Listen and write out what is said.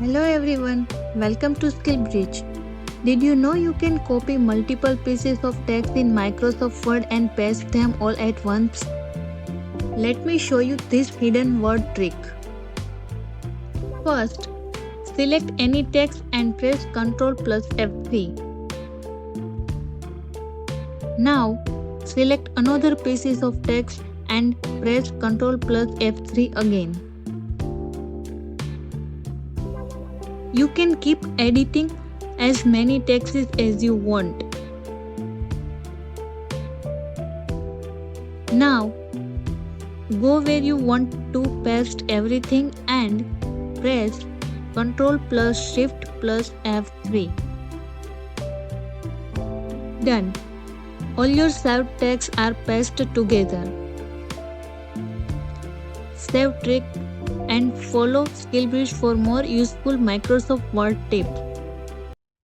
Hello everyone, welcome to SkillBridge. Did you know you can copy multiple pieces of text in Microsoft Word and paste them all at once? Let me show you this hidden word trick. First, select any text and press Ctrl plus F3. Now, select another pieces of text and press Ctrl plus F3 again. You can keep editing as many texts as you want. Now, go where you want to paste everything and press Ctrl plus Shift plus F3. Done. All your saved texts are pasted together. Save trick and follow SkillBridge for more useful Microsoft Word tips.